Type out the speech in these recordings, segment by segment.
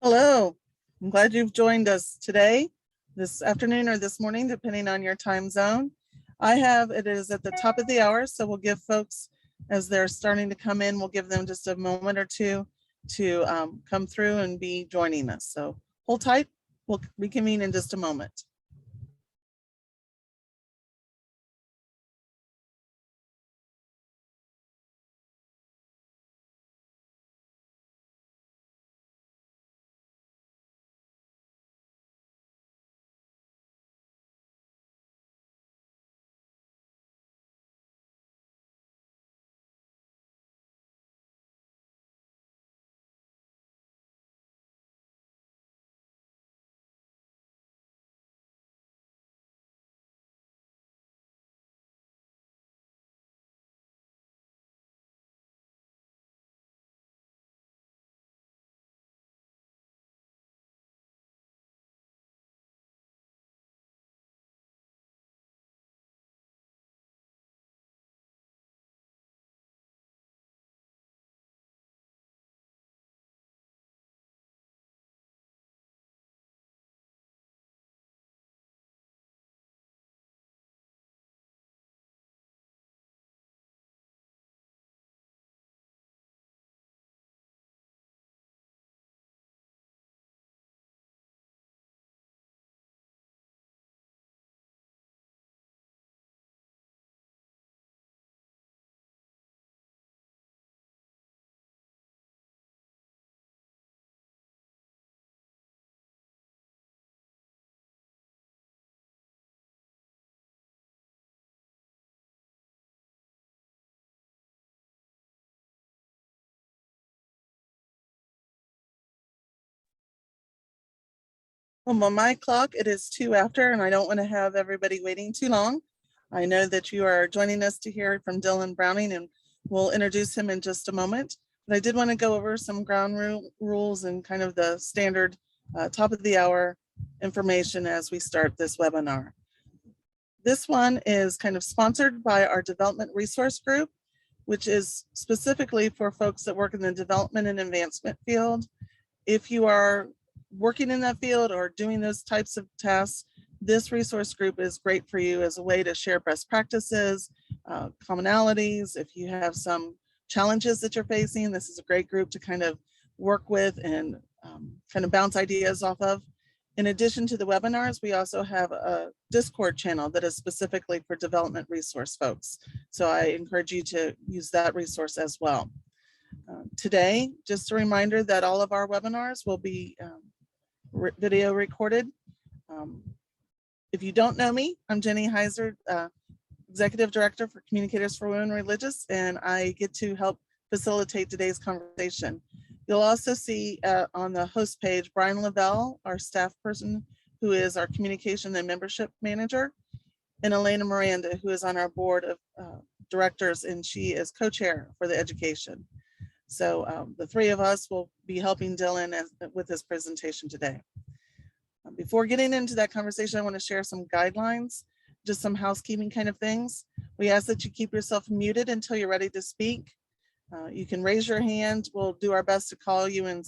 Hello, I'm glad you've joined us today, this afternoon or this morning, depending on your time zone. It is at the top of the hour, so we'll give folks, as they're starting to come in, we'll give them just a moment or two to come through and be joining us. So hold tight, we'll reconvene in just a moment. Well, on my clock, it is 2 after, and I don't want to have everybody waiting too long. I know that you are joining us to hear from Dylan Browning, and we'll introduce him in just a moment. But I did want to go over some ground rules and kind of the standard top of the hour information as we start this webinar. This one is kind of sponsored by our development resource group, which is specifically for folks that work in the development and advancement field. If you are working in that field or doing those types of tasks, this resource group is great for you as a way to share best practices, commonalities. If you have some challenges that you're facing, this is a great group to kind of work with and kind of bounce ideas off of. In addition to the webinars, we also have a Discord channel that is specifically for development resource folks. So I encourage you to use that resource as well. Today, just a reminder that all of our webinars will be video recorded. If you don't know me, I'm Jenny Heiser, Executive Director for Communicators for Women Religious, and I get to help facilitate today's conversation. You'll also see on the host page, Brian Lavelle, our staff person, who is our communication and membership manager, and Elena Miranda, who is on our board of directors, and she is co-chair for the education. So the three of us will be helping Dylan with his presentation today. Before getting into that conversation, I want to share some guidelines, just some housekeeping kind of things. We ask that you keep yourself muted until you're ready to speak. You can raise your hand. We'll do our best to call you and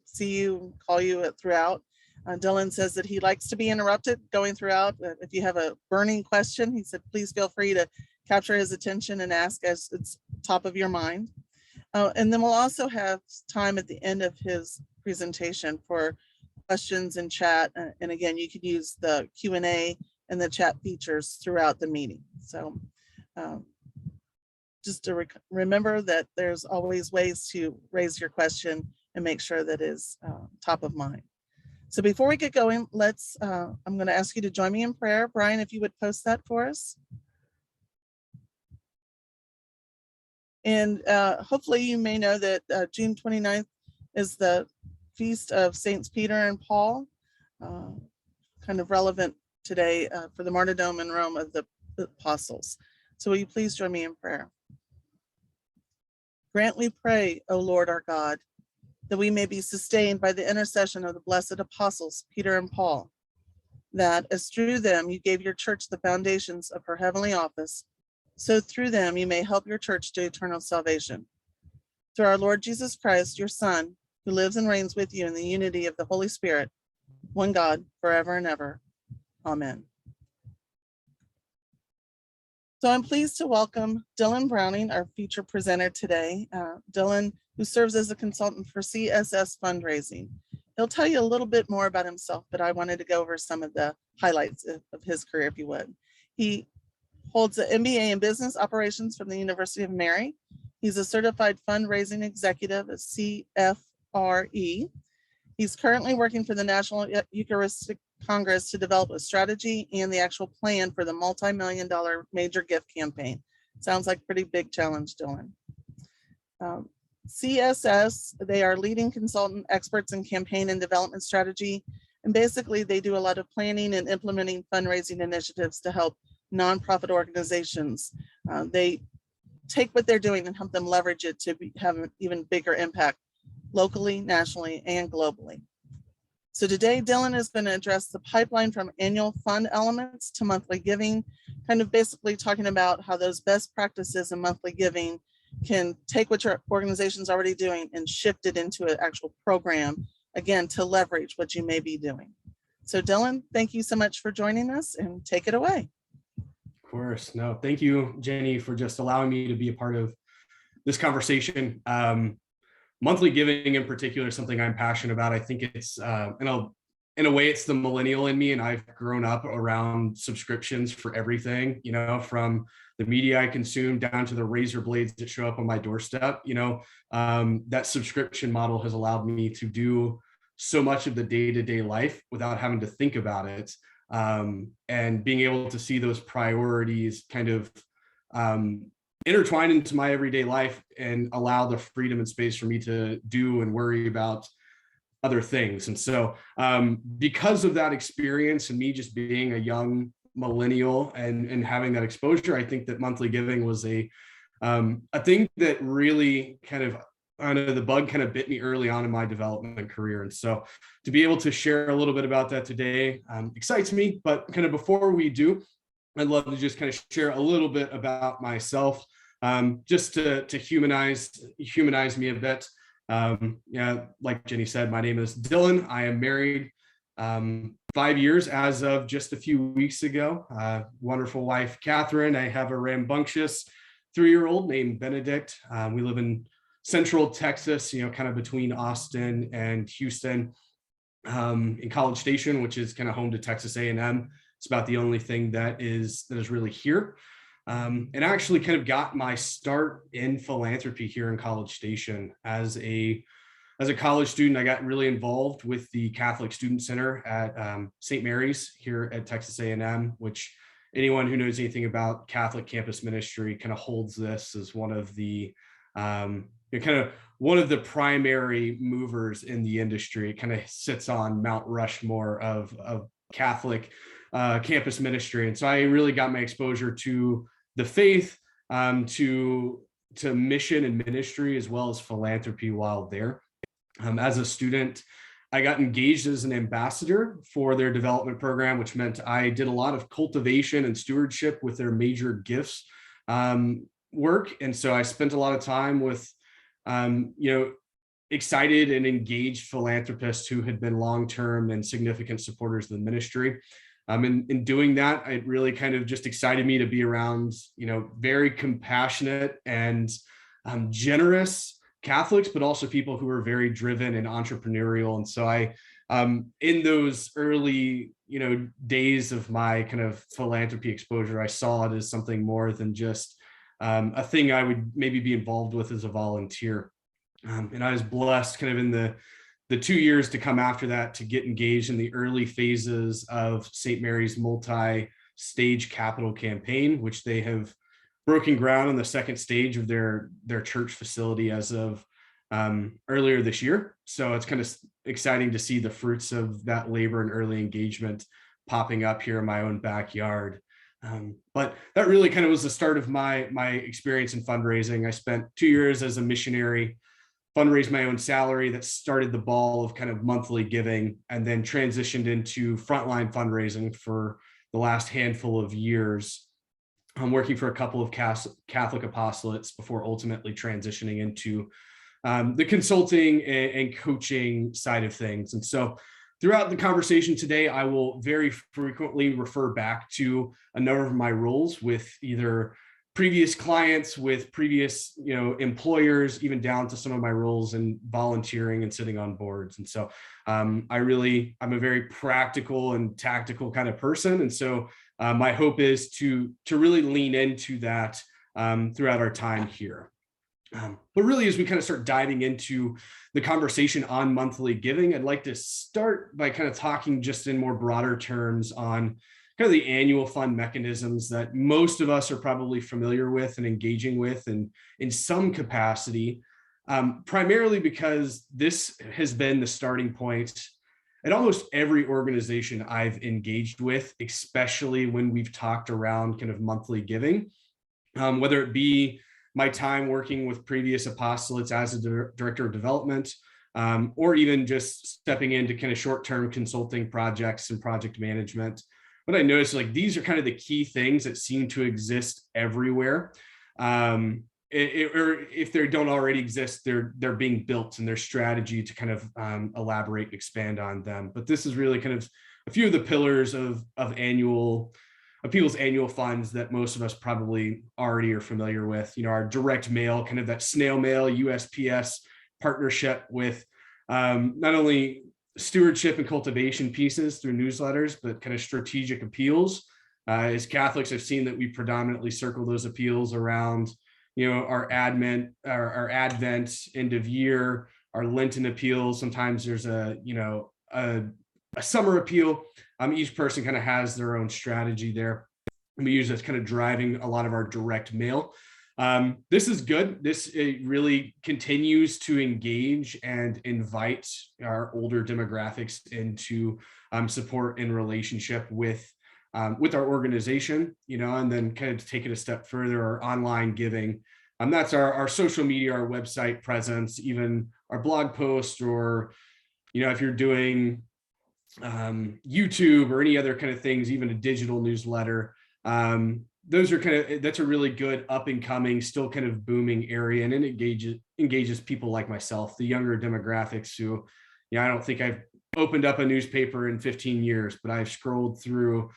see you, call you throughout. Dylan says that he likes to be interrupted going throughout. If you have a burning question, he said, please feel free to capture his attention and ask as it's top of your mind. And then we'll also have time at the end of his presentation for questions and chat. And again, you can use the Q&A and the chat features throughout the meeting. So just to remember that there's always ways to raise your question and make sure that is top of mind. So before we get going, I'm going to ask you to join me in prayer. Brian, if you would post that for us. And hopefully you may know that June 29th is the feast of Saints Peter and Paul, kind of relevant today for the martyrdom in Rome of the apostles. So will you please join me in prayer? Grant, we pray, O Lord our God, that we may be sustained by the intercession of the blessed apostles, Peter and Paul, that as through them you gave your church the foundations of her heavenly office, so through them you may help your church to eternal salvation. Through our Lord Jesus Christ, your Son, who lives and reigns with you in the unity of the Holy Spirit, one God, forever and ever. Amen. So I'm pleased to welcome Dylan Browning, our feature presenter today. Dylan, who serves as a consultant for CSS Fundraising. He'll tell you a little bit more about himself, but I wanted to go over some of the highlights of his career, if you would. He holds an MBA in Business Operations from the University of Mary. He's a certified fundraising executive at CFRE. He's currently working for the National Eucharistic Congress to develop a strategy and the actual plan for the multi-million-dollar major gift campaign. Sounds like a pretty big challenge, Dylan. CSS, they are leading consultant experts in campaign and development strategy. And basically they do a lot of planning and implementing fundraising initiatives to help nonprofit organizations. They take what they're doing and help them leverage it to have an even bigger impact locally, nationally, and globally. So today, Dylan is going to address the pipeline from annual fund elements to monthly giving, kind of basically talking about how those best practices in monthly giving can take what your organization's already doing and shift it into an actual program, again, to leverage what you may be doing. So Dylan, thank you so much for joining us, and take it away. Of course. No, thank you, Jenny, for just allowing me to be a part of this conversation. Monthly giving in particular is something I'm passionate about. I think it's, in a way, it's the millennial in me, and I've grown up around subscriptions for everything, you know, from the media I consume down to the razor blades that show up on my doorstep. You know, that subscription model has allowed me to do so much of the day-to-day life without having to think about it, and being able to see those priorities kind of intertwine into my everyday life and allow the freedom and space for me to do and worry about other things. And so because of that experience and me just being a young millennial and having that exposure, I think that monthly giving was a thing that really kind of, I know the bug kind of bit me early on in my development career. And so to be able to share a little bit about that today excites me. But kind of before we do, I'd love to just kind of share a little bit about myself, just to humanize me a bit. Yeah, like Jenny said, my name is Dylan. I am married 5 years as of just a few weeks ago. Wonderful wife, Catherine. I have a rambunctious 3-year-old named Benedict. We live in Central Texas, you know, kind of between Austin and Houston, in College Station, which is kind of home to Texas A&M. It's about the only thing that is really here. And I actually kind of got my start in philanthropy here in College Station. As a college student, I got really involved with the Catholic Student Center at St. Mary's here at Texas A&M, which anyone who knows anything about Catholic campus ministry kind of holds this as one of the one of the primary movers in the industry. It kind of sits on Mount Rushmore of Catholic campus ministry. And so I really got my exposure to the faith, to mission and ministry, as well as philanthropy while there. As a student, I got engaged as an ambassador for their development program, which meant I did a lot of cultivation and stewardship with their major gifts work. And so I spent a lot of time with, excited and engaged philanthropists who had been long-term and significant supporters of the ministry. In doing that, it really kind of just excited me to be around, very compassionate and generous Catholics, but also people who are very driven and entrepreneurial. And so I, in those early, days of my kind of philanthropy exposure, I saw it as something more than just a thing I would maybe be involved with as a volunteer. And I was blessed kind of in the 2 years to come after that to get engaged in the early phases of St. Mary's multi-stage capital campaign, which they have broken ground on the second stage of their church facility as of earlier this year. So it's kind of exciting to see the fruits of that labor and early engagement popping up here in my own backyard. But that really kind of was the start of my experience in fundraising. I spent 2 years as a missionary, fundraised my own salary. That started the ball of kind of monthly giving, and then transitioned into frontline fundraising for the last handful of years. I'm working for a couple of Catholic apostolates before ultimately transitioning into the consulting and coaching side of things. And so throughout the conversation today, I will very frequently refer back to a number of my roles with either previous clients, with previous, employers, even down to some of my roles in volunteering and sitting on boards. And so I'm a very practical and tactical kind of person. And so my hope is to really lean into that throughout our time here. But really, as we kind of start diving into the conversation on monthly giving, I'd like to start by kind of talking just in more broader terms on kind of the annual fund mechanisms that most of us are probably familiar with and engaging with in some capacity, primarily because this has been the starting point at almost every organization I've engaged with, especially when we've talked around kind of monthly giving, whether it be my time working with previous apostolates as a director of development, or even just stepping into kind of short-term consulting projects and project management. What I noticed, these are kind of the key things that seem to exist everywhere. Or if they don't already exist, they're being built, and their strategy to kind of elaborate and expand on them. But this is really kind of a few of the pillars of people's annual funds that most of us probably already are familiar with. Our direct mail, kind of that snail mail, USPS partnership with not only stewardship and cultivation pieces through newsletters, but kind of strategic appeals. As Catholics, I've seen that we predominantly circle those appeals around, our Advent, end of year, our Lenten appeals. Sometimes there's a summer appeal. Each person kind of has their own strategy there. We use this kind of driving a lot of our direct mail. This is good. It really continues to engage and invite our older demographics into support and relationship with our organization, and then kind of to take it a step further, our online giving. That's our social media, our website presence, even our blog post, or, if you're doing YouTube or any other kind of things, even a digital newsletter. That's a really good up and coming, still kind of booming area, and it engages people like myself, the younger demographics who, I don't think I've opened up a newspaper in 15 years, but I've scrolled through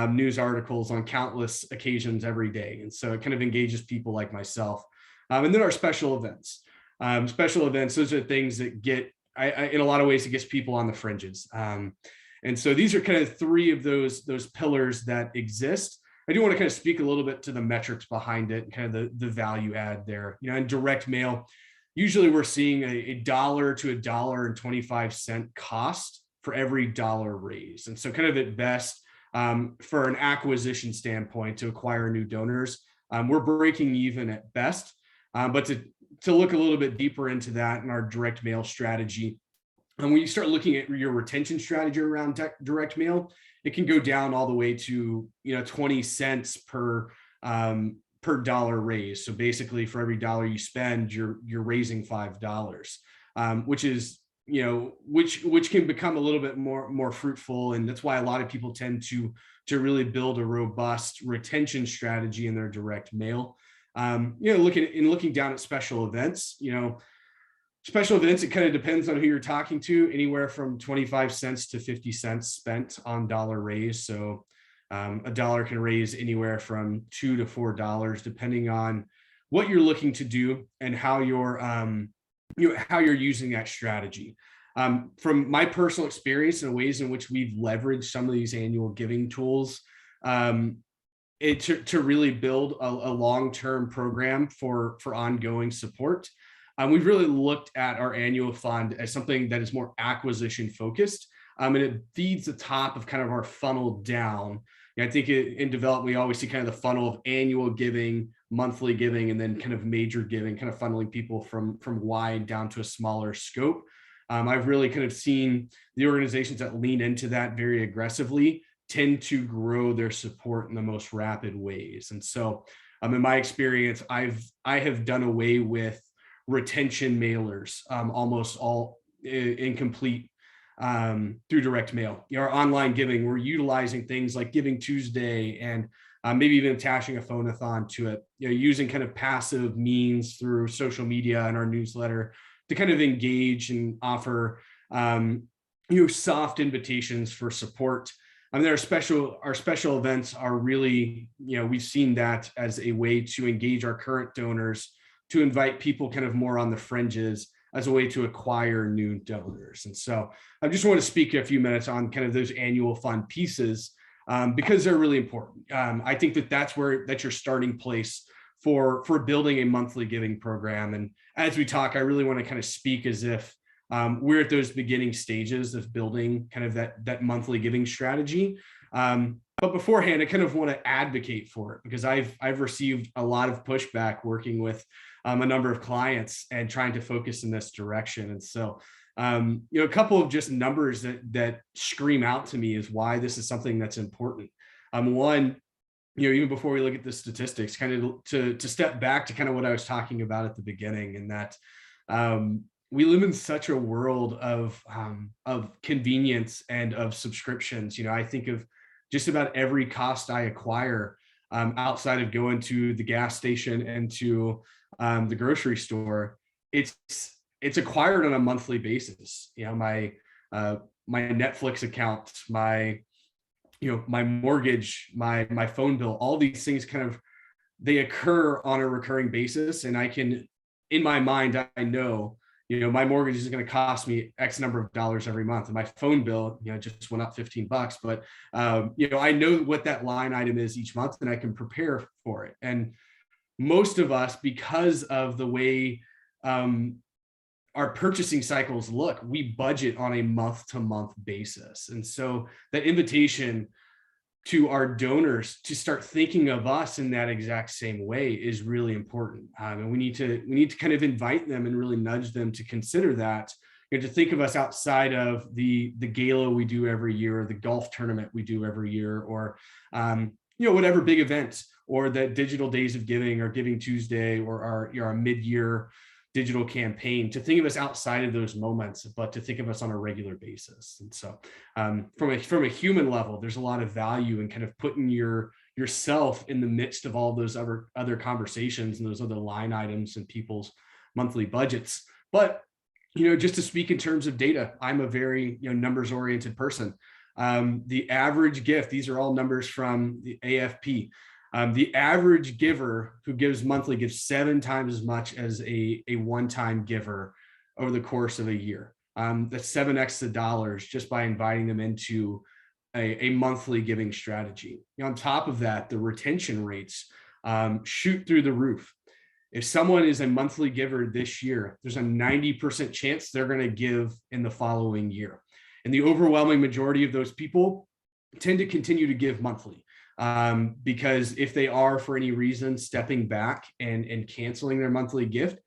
news articles on countless occasions every day. And so it kind of engages people like myself. And then our special events. Those are things that get, in a lot of ways, it gets people on the fringes. And so these are kind of three of those pillars that exist. I do want to kind of speak a little bit to the metrics behind it and kind of the value add there. In direct mail, usually we're seeing $1 to $1.25 cost for every dollar raised. And so kind of at best, for an acquisition standpoint to acquire new donors, we're breaking even at best. But to look a little bit deeper into that in our direct mail strategy, and when you start looking at your retention strategy around direct mail, it can go down all the way to 20 cents per dollar raised. So basically, for every dollar you spend, you're raising $5, which is which can become a little bit more fruitful, and that's why a lot of people tend to really build a robust retention strategy in their direct mail. Looking down at special events, it kind of depends on who you're talking to, anywhere from 25 cents to 50 cents spent on dollar raised. So a dollar can raise anywhere from $2 to $4, depending on what you're looking to do and how you're using that strategy. From my personal experience and ways in which we've leveraged some of these annual giving tools, to really build a long-term program for ongoing support. We've really looked at our annual fund as something that is more acquisition focused, and it feeds the top of kind of our funnel down. I think in development, we always see kind of the funnel of annual giving, monthly giving, and then kind of major giving, kind of funneling people from wide down to a smaller scope. I've really kind of seen the organizations that lean into that very aggressively tend to grow their support in the most rapid ways. And so in my experience, I have done away with retention mailers, almost all incomplete through direct mail. Our online giving, we're utilizing things like Giving Tuesday and maybe even attaching a phone-a-thon to it, using kind of passive means through social media and our newsletter kind of engage and offer soft invitations for support. Our special events are really, we've seen that as a way to engage our current donors, to invite people kind of more on the fringes as a way to acquire new donors. And so I just want to speak a few minutes on kind of those annual fund pieces because they're really important. I think that's your starting place for building a monthly giving program. And as we talk, I really want to kind of speak as if we're at those beginning stages of building kind of that monthly giving strategy. But beforehand, I kind of want to advocate for it because I've received a lot of pushback working with a number of clients and trying to focus in this direction. And so, a couple of just numbers that scream out to me is why this is something that's important. One, even before we look at the statistics, kind of to step back to kind of what I was talking about at the beginning, and that we live in such a world of convenience and of subscriptions. I think of just about every cost I acquire outside of going to the gas station and to the grocery store. It's acquired on a monthly basis. My Netflix account, my mortgage, my phone bill, all these things they occur on a recurring basis. And I can, in my mind, I know, my mortgage is going to cost me X number of dollars every month. And my phone bill, just went up $15, but, I know what that line item is each month and I can prepare for it. And most of us, because of the way our purchasing cycles look, we budget on a month-to-month basis. And so that invitation to our donors to start thinking of us in that exact same way is really important. And we need to kind of invite them and really nudge them to consider that, to think of us outside of the gala we do every year, or the golf tournament we do every year, or whatever big event, or the digital days of giving, or Giving Tuesday, or our mid-year digital campaign, to think of us outside of those moments, but to think of us on a regular basis. And so from a human level, there's a lot of value in kind of putting yourself in the midst of all those other conversations and those other line items in people's monthly budgets. But just to speak in terms of data, I'm a very numbers oriented person. The average gift, these are all numbers from the AFP. The average giver who gives monthly gives 7 times as much as a one-time giver over the course of a year. That's 7x the dollars just by inviting them into a monthly giving strategy. On top of that, the retention rates shoot through the roof. If someone is a monthly giver this year, there's a 90% chance they're going to give in the following year. And the overwhelming majority of those people tend to continue to give monthly. Because if they are, for any reason, stepping back and canceling their monthly gift,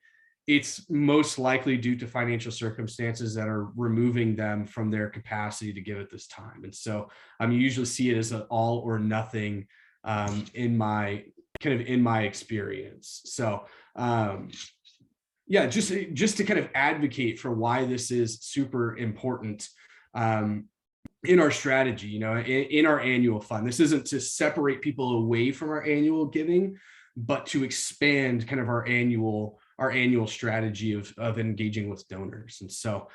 it's most likely due to financial circumstances that are removing them from their capacity to give at this time. And so you usually see it as an all or nothing in my experience. So just to kind of advocate for why this is super important in our strategy, in our annual fund. This isn't to separate people away from our annual giving, but to expand kind of our annual strategy of engaging with donors. And so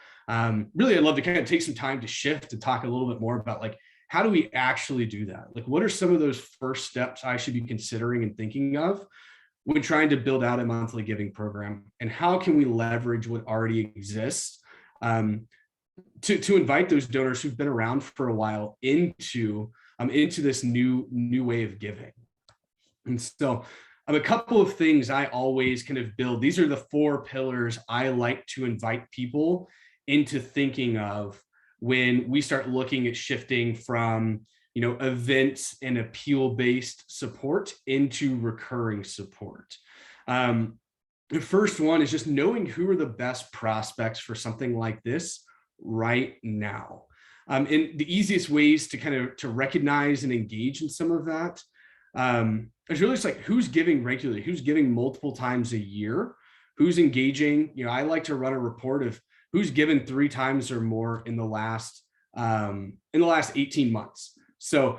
really, I'd love to kind of take some time to shift and talk a little bit more about how do we actually do that? What are some of those first steps I should be considering and thinking of when trying to build out a monthly giving program? And how can we leverage what already exists to invite those donors who've been around for a while into this new way of giving? And so a couple of things I always kind of build. These are the 4 pillars I like to invite people into thinking of when we start looking at shifting from events and appeal-based support into recurring support. The first one is just knowing who are the best prospects for something like this right now. And the easiest ways to recognize and engage in some of that is really just who's giving regularly, who's giving multiple times a year, who's engaging. I like to run a report of who's given 3 times or more in the last 18 months. So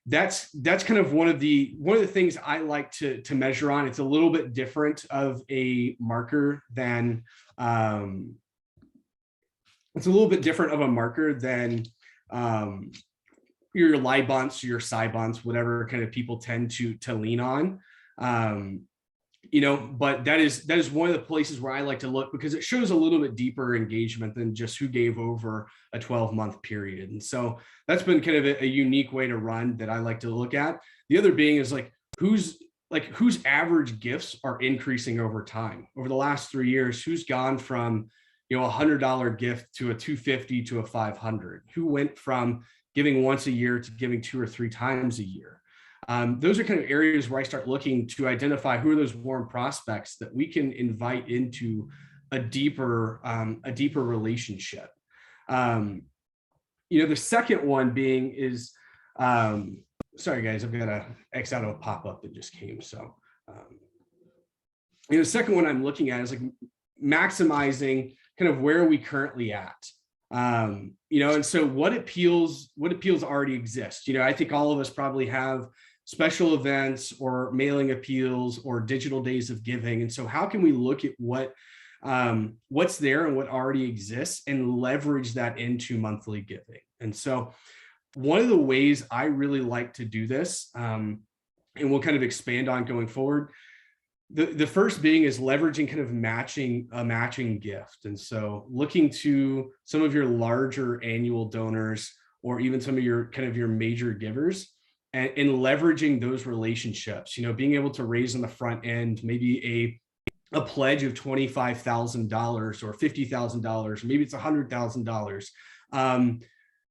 that's kind of one of the things I like to measure on. It's a little bit different of a marker than your Libonts, your Cybonts, whatever kind of people tend to lean on. But that is one of the places where I like to look, because it shows a little bit deeper engagement than just who gave over a 12-month period. And so that's been kind of a unique way to run that I like to look at. The other being is whose average gifts are increasing over time. Over the last 3 years, who's gone from $100 gift to a $250 to a $500? Who went from giving once a year to giving 2 or 3 times a year? Those are kind of areas where I start looking to identify who are those warm prospects that we can invite into a deeper relationship. The second one being is, sorry guys, I've got a X out of a pop-up that just came. So, the second one I'm looking at is maximizing kind of where are we currently at. And so what appeals already exist. I think all of us probably have special events or mailing appeals or digital days of giving. And so how can we look at what's there and what already exists and leverage that into monthly giving? And so one of the ways I really like to do this, and we'll kind of expand on going forward, the first being is leveraging kind of a matching gift. And so looking to some of your larger annual donors, or even some of your major givers, and leveraging those relationships, being able to raise on the front end, maybe a pledge of $25,000 or $50,000, maybe it's $100,000.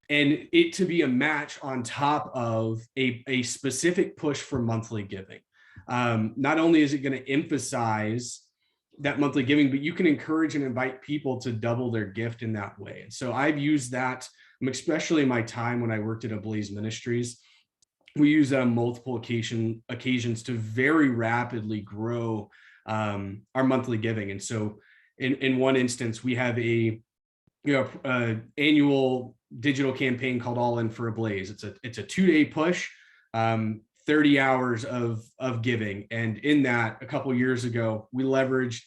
And it to be a match on top of a specific push for monthly giving. Not only is it going to emphasize that monthly giving, but you can encourage and invite people to double their gift in that way. And so I've used that, especially in my time when I worked at Ablaze Ministries. We use multiple occasions to very rapidly grow our monthly giving. And so in one instance, we have a annual digital campaign called All In for Ablaze. It's a 2-day push, 30 hours of giving. And in that, a couple of years ago, we leveraged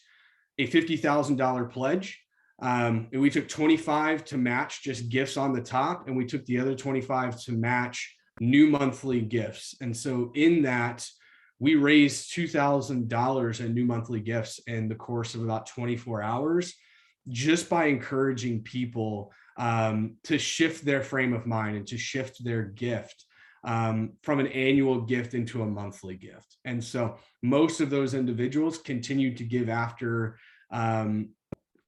a $50,000 pledge. And we took 25 to match just gifts on the top, and we took the other 25 to match new monthly gifts. And so in that, we raised $2,000 in new monthly gifts in the course of about 24 hours, just by encouraging people to shift their frame of mind and to shift their gift from an annual gift into a monthly gift. And so most of those individuals continued to give after that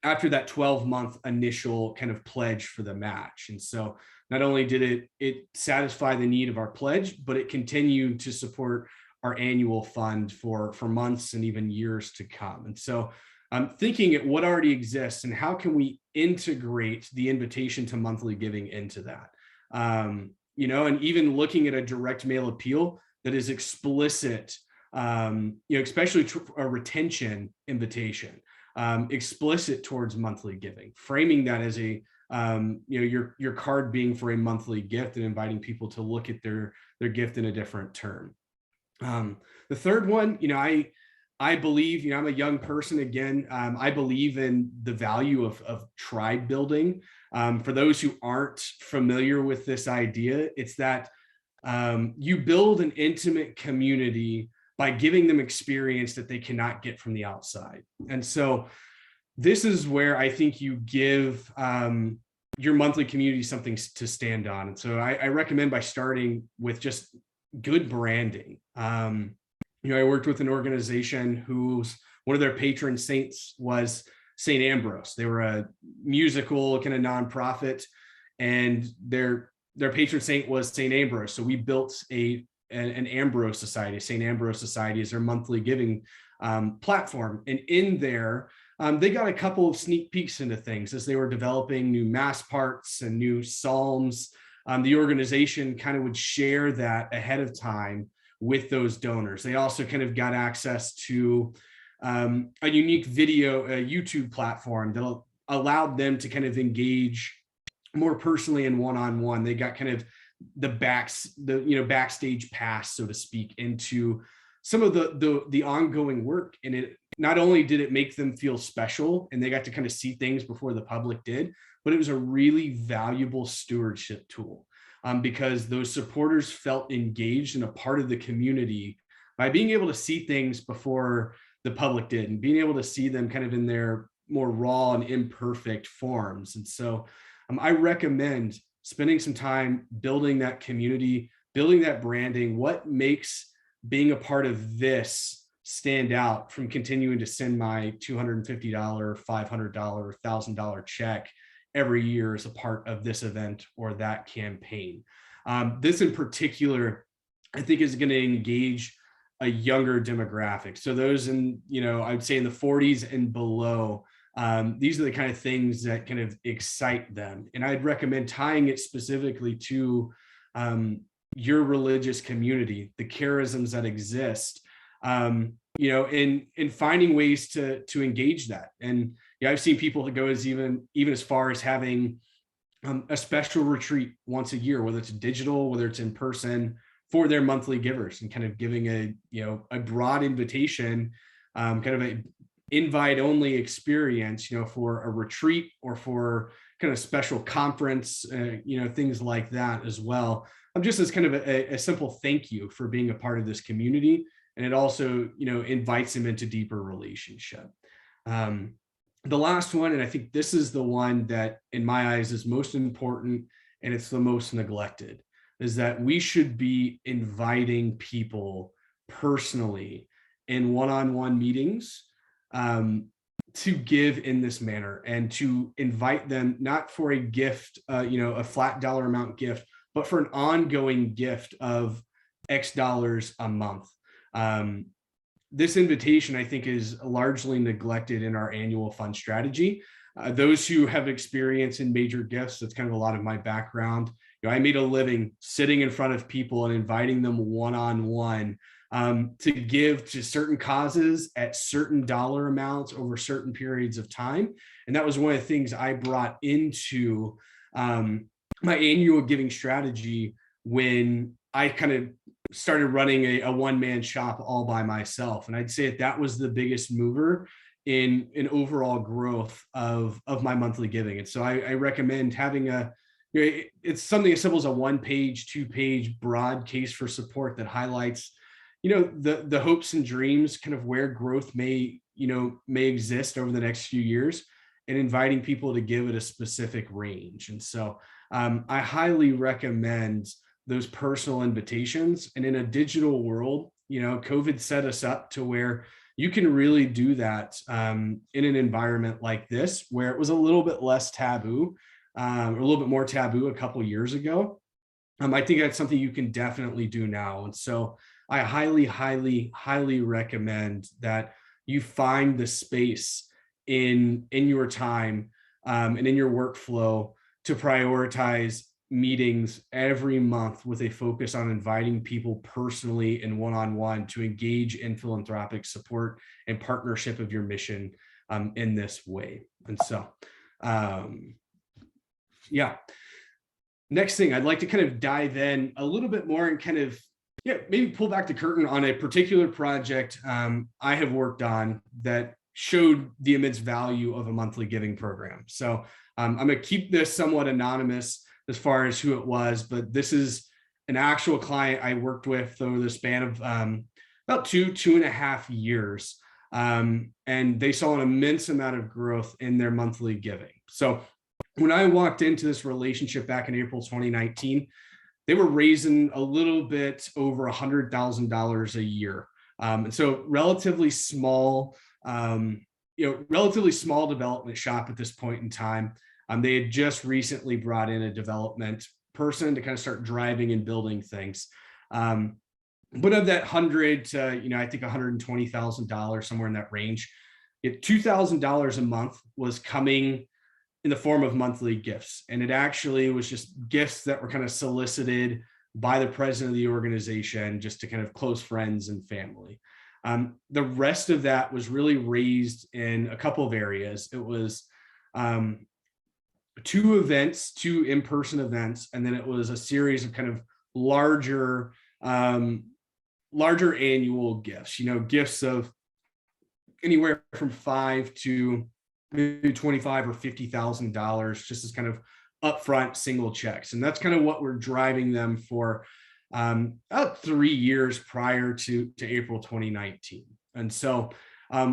12-month initial kind of pledge for the match. And so not only did it satisfy the need of our pledge, but it continued to support our annual fund for months and even years to come. And so I'm thinking at what already exists and how can we integrate the invitation to monthly giving into that. And even looking at a direct mail appeal that is explicit, especially a retention invitation, explicit towards monthly giving, framing that as your card being for a monthly gift and inviting people to look at their gift in a different term. The third one, I believe, I'm a young person again. I believe in the value of tribe building. For those who aren't familiar with this idea, it's that you build an intimate community by giving them experience that they cannot get from the outside. And so this is where I think you give your monthly community something to stand on. And so I recommend by starting with just good branding. I worked with an organization whose one of their patron saints was St. Ambrose. They were a musical kind of nonprofit, and their patron saint was St. Ambrose. So we built an Ambrose Society. St. Ambrose Society is their monthly giving platform. And in there, they got a couple of sneak peeks into things as they were developing new mass parts and new psalms. The organization kind of would share that ahead of time with those donors. They also kind of got access to a unique video, a YouTube platform that allowed them to kind of engage more personally and one-on-one. They got kind of backstage pass, so to speak, into some of the ongoing work. And it not only did it make them feel special and they got to kind of see things before the public did, but it was a really valuable stewardship tool, because those supporters felt engaged and a part of the community by being able to see things before the public did and being able to see them kind of in their more raw and imperfect forms. And so I recommend spending some time building that community, building that branding. What makes being a part of this stand out from continuing to send my $250, $500, $1,000 check every year as a part of this event or that campaign? This in particular, I think, is going to engage a younger demographic. So those in, I'd say in the 40s and below, these are the kind of things that kind of excite them. And I'd recommend tying it specifically to your religious community, the charisms that exist, and finding ways to engage that. And I've seen people go as even as far as having a special retreat once a year, whether it's digital, whether it's in person, for their monthly givers, and kind of giving a broad invitation, kind of a invite only experience, for a retreat or for kind of special conference, things like that as well. Just as kind of a simple thank you for being a part of this community. And it also, invites them into deeper relationship. The last one, and I think this is the one that in my eyes is most important, and it's the most neglected, is that we should be inviting people personally in one-on-one meetings to give in this manner, and to invite them not for a gift, a flat dollar amount gift, but for an ongoing gift of X dollars a month. This invitation, I think, is largely neglected in our annual fund strategy. Those who have experience in major gifts, that's kind of a lot of my background. I made a living sitting in front of people and inviting them one-on-one to give to certain causes at certain dollar amounts over certain periods of time. And that was one of the things I brought into my annual giving strategy when I kind of started running a one-man shop all by myself. And I'd say that was the biggest mover in overall growth of my monthly giving. And so I recommend having it's something as simple as a 1-page, 2-page broad case for support that highlights, the hopes and dreams, kind of where growth may exist over the next few years, and inviting people to give it a specific range. And so I highly recommend those personal invitations. And in a digital world, COVID set us up to where you can really do that in an environment like this, where it was a little bit less taboo, or a little bit more taboo a couple years ago. I think that's something you can definitely do now. And so I highly, highly, highly recommend that you find the space in your time and in your workflow to prioritize meetings every month with a focus on inviting people personally and one-on-one to engage in philanthropic support and partnership of your mission in this way. And so, next thing, I'd like to kind of dive in a little bit more and kind of, maybe pull back the curtain on a particular project I have worked on that showed the immense value of a monthly giving program. So I'm going to keep this somewhat anonymous as far as who it was, but this is an actual client I worked with over the span of about 2.5 years. And they saw an immense amount of growth in their monthly giving. So when I walked into this relationship back in April 2019, they were raising a little bit over $100,000 a year. And so relatively small, relatively small development shop at this point in time. They had just recently brought in a development person to kind of start driving and building things. But of that 100 to, I think $120,000, somewhere in that range, $2,000 a month was coming in the form of monthly gifts. And it actually was just gifts that were kind of solicited by the president of the organization, just to kind of close friends and family. The rest of that was really raised in a couple of areas. It was two in-person events, and then it was a series of kind of larger annual gifts, gifts of anywhere from $5 to maybe $25,000 or $50,000, just as kind of upfront single checks. And that's kind of what we're driving them for about 3 years prior to April 2019. And so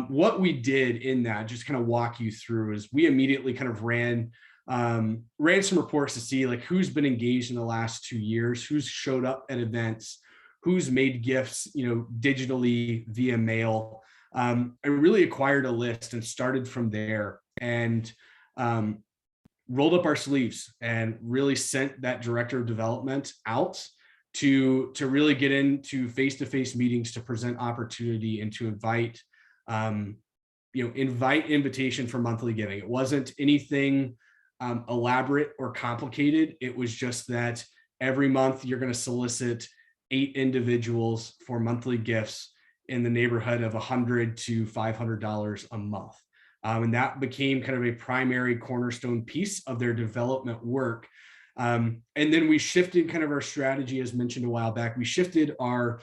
what we did in that, just kind of walk you through, is we immediately kind of ran some reports to see like who's been engaged in the last 2 years, who's showed up at events, who's made gifts, digitally via mail. I really acquired a list and started from there, and rolled up our sleeves and really sent that director of development out to really get into face-to-face meetings to present opportunity and to invite invitation for monthly giving. It wasn't anything elaborate or complicated. It was just that every month you're going to solicit 8 individuals for monthly gifts in the neighborhood of $100 to $500 a month. And that became kind of a primary cornerstone piece of their development work. And then we shifted kind of our strategy, as mentioned a while back. We shifted our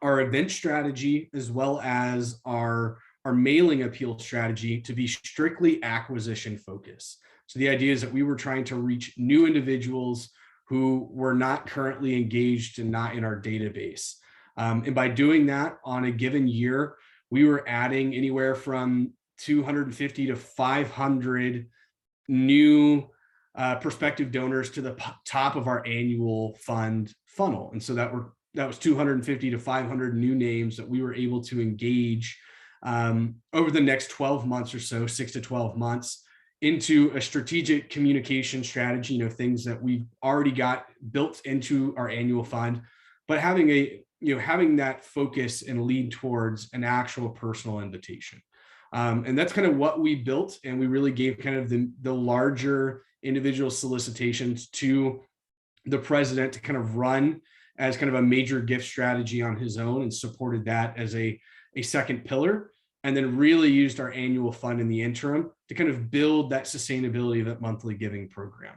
event strategy as well as our mailing appeal strategy to be strictly acquisition focused. So the idea is that we were trying to reach new individuals who were not currently engaged and not in our database. And by doing that on a given year, we were adding anywhere from 250 to 500 new prospective donors to the top of our annual fund funnel. And so that was 250 to 500 new names that we were able to engage over the next 12 months or so, 6 to 12 months, into a strategic communication strategy, things that we've already got built into our annual fund, but having that focus and lead towards an actual personal invitation. And that's kind of what we built. And we really gave kind of the larger individual solicitations to the president to kind of run as kind of a major gift strategy on his own, and supported that as a second pillar. And then really used our annual fund in the interim to kind of build that sustainability of that monthly giving program.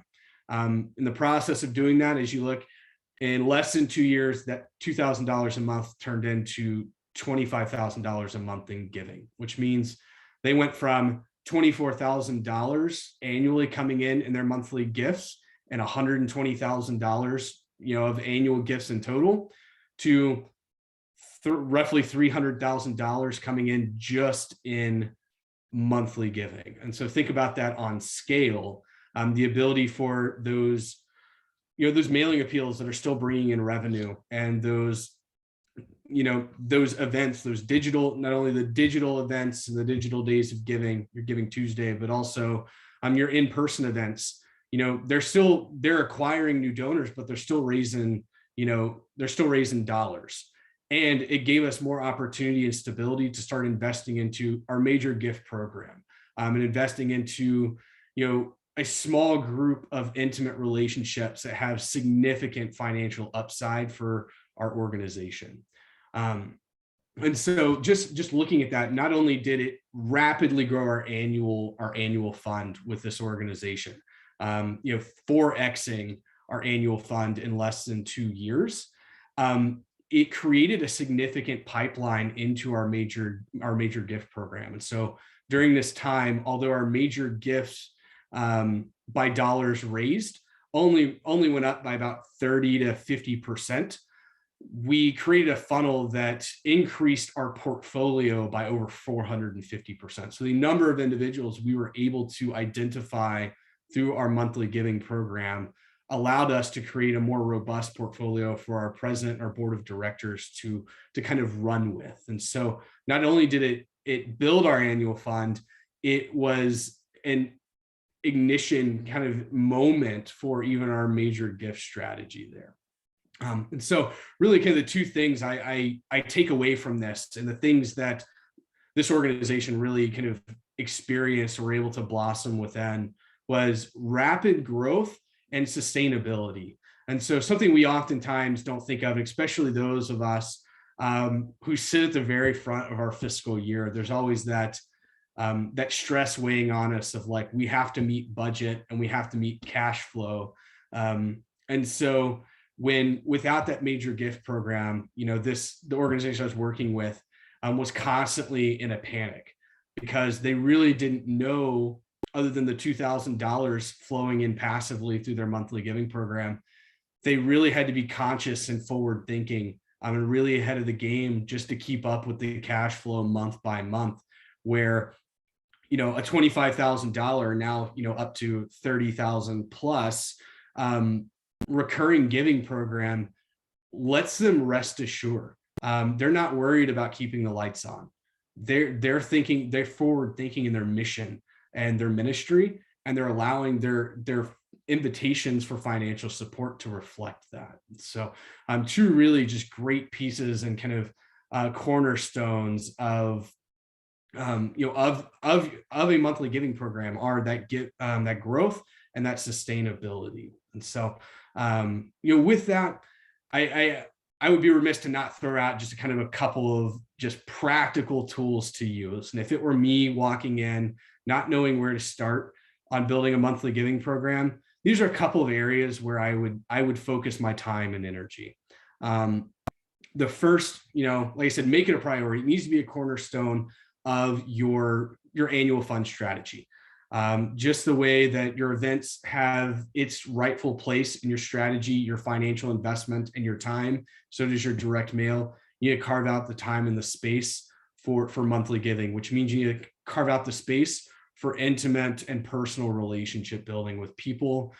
In the process of doing that, as you look, in less than 2 years, that $2,000 a month turned into $25,000 a month in giving, which means they went from $24,000 annually coming in their monthly gifts and $120,000, of annual gifts in total, to roughly $300,000 coming in just in monthly giving. And so think about that on scale, the ability for those mailing appeals that are still bringing in revenue, and those events, those digital, not only the digital events and the digital days of giving, your Giving Tuesday, but also your in-person events. They're acquiring new donors, but they're still raising dollars. And it gave us more opportunity and stability to start investing into our major gift program, and investing into, a small group of intimate relationships that have significant financial upside for our organization. And so just looking at that, not only did it rapidly grow our annual fund with this organization, 4xing our annual fund in less than 2 years, it created a significant pipeline into our major gift program. And so during this time, although our major gifts by dollars raised only went up by about 30 to 50%, we created a funnel that increased our portfolio by over 450%. So the number of individuals we were able to identify through our monthly giving program allowed us to create a more robust portfolio for our president and our board of directors to kind of run with. And so not only did it build our annual fund, it was an ignition kind of moment for even our major gift strategy there. And so really kind of the two things I take away from this, and the things that this organization really kind of experienced or were able to blossom within, was rapid growth and sustainability. And so something we oftentimes don't think of, especially those of us who sit at the very front of our fiscal year, there's always that that stress weighing on us of like, we have to meet budget and we have to meet cash flow. And so without that major gift program, the organization I was working with was constantly in a panic because they really didn't know, other than the $2,000 flowing in passively through their monthly giving program. They really had to be conscious and forward thinking and really ahead of the game just to keep up with the cash flow month by month, where a $25,000 now, up to 30,000 plus recurring giving program lets them rest assured. They're not worried about keeping the lights on. They're forward thinking in their mission and their ministry, and they're allowing their invitations for financial support to reflect that. So two really just great pieces and kind of cornerstones of a monthly giving program are that growth and that sustainability. And so with that, I would be remiss to not throw out just a couple of just practical tools to use. And if it were me walking in, not knowing where to start on building a monthly giving program, these are a couple of areas where I would focus my time and energy. The first, like I said, make it a priority. It needs to be a cornerstone of your annual fund strategy. Just the way that your events have its rightful place in your strategy, your financial investment, and your time, so does your direct mail. You need to carve out the time and the space for monthly giving, which means you need to carve out the space for intimate and personal relationship building with people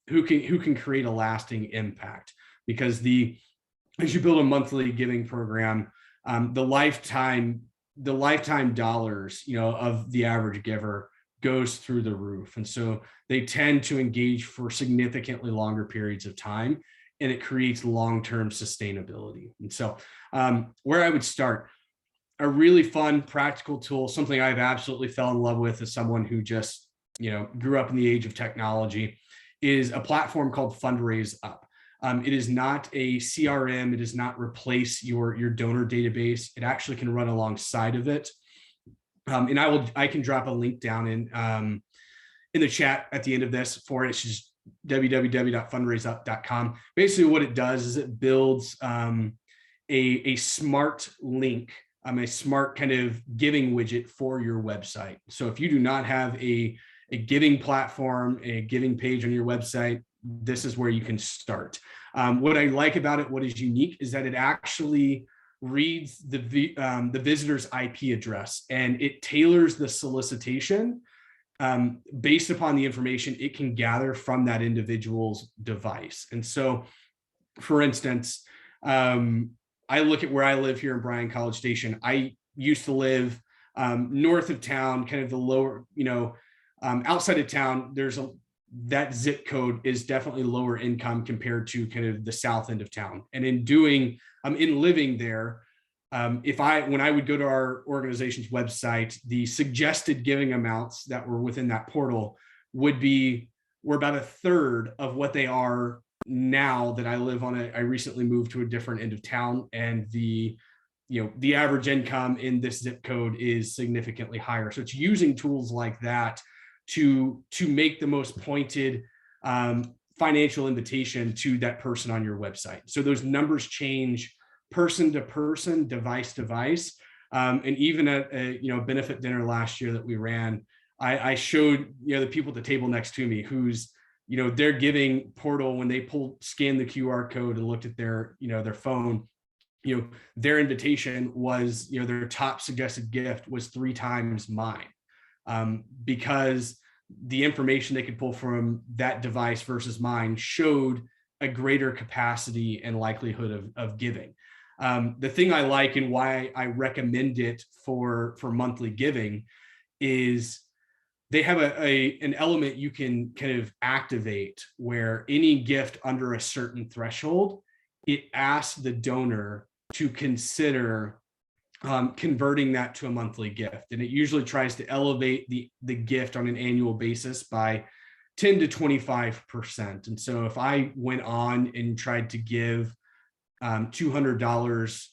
who can create a lasting impact. Because as you build a monthly giving program, the lifetime dollars of the average giver goes through the roof, and so they tend to engage for significantly longer periods of time, and it creates long-term sustainability. And so where I would start, a really fun practical tool, something I've absolutely fell in love with as someone who just grew up in the age of technology, is a platform called Fundraise Up. It is not a CRM. It does not replace your donor database. It actually can run alongside of it. And I can drop a link down in the chat at the end of this for it. It's just www.fundraiseup.com. Basically what it does is it builds a smart link, a smart kind of giving widget for your website. So if you do not have a giving platform, a giving page on your website, this is where you can start. What I like about it, what is unique, is that it actually reads the visitor's IP address, and it tailors the solicitation based upon the information it can gather from that individual's device. And so, for instance, I look at where I live here in Bryan College Station. I used to live north of town, kind of the lower, outside of town. That zip code is definitely lower income compared to kind of the south end of town. And in living there, when I would go to our organization's website, the suggested giving amounts that were within that portal were about a third of what they are now that I live I recently moved to a different end of town, and the average income in this zip code is significantly higher. So it's using tools like that to make the most pointed financial invitation to that person on your website. So those numbers change person to person, device to device. And even at a benefit dinner last year that we ran, I showed the people at the table next to me who's their giving portal, when they scanned the QR code and looked at their phone, their invitation was their top suggested gift was 3 times mine. Because the information they could pull from that device versus mine showed a greater capacity and likelihood of giving. The thing I like and why I recommend it for monthly giving is they have an element you can kind of activate where any gift under a certain threshold, it asks the donor to consider converting that to a monthly gift. And it usually tries to elevate the gift on an annual basis by 10 to 25%. And so if I went on and tried to give $200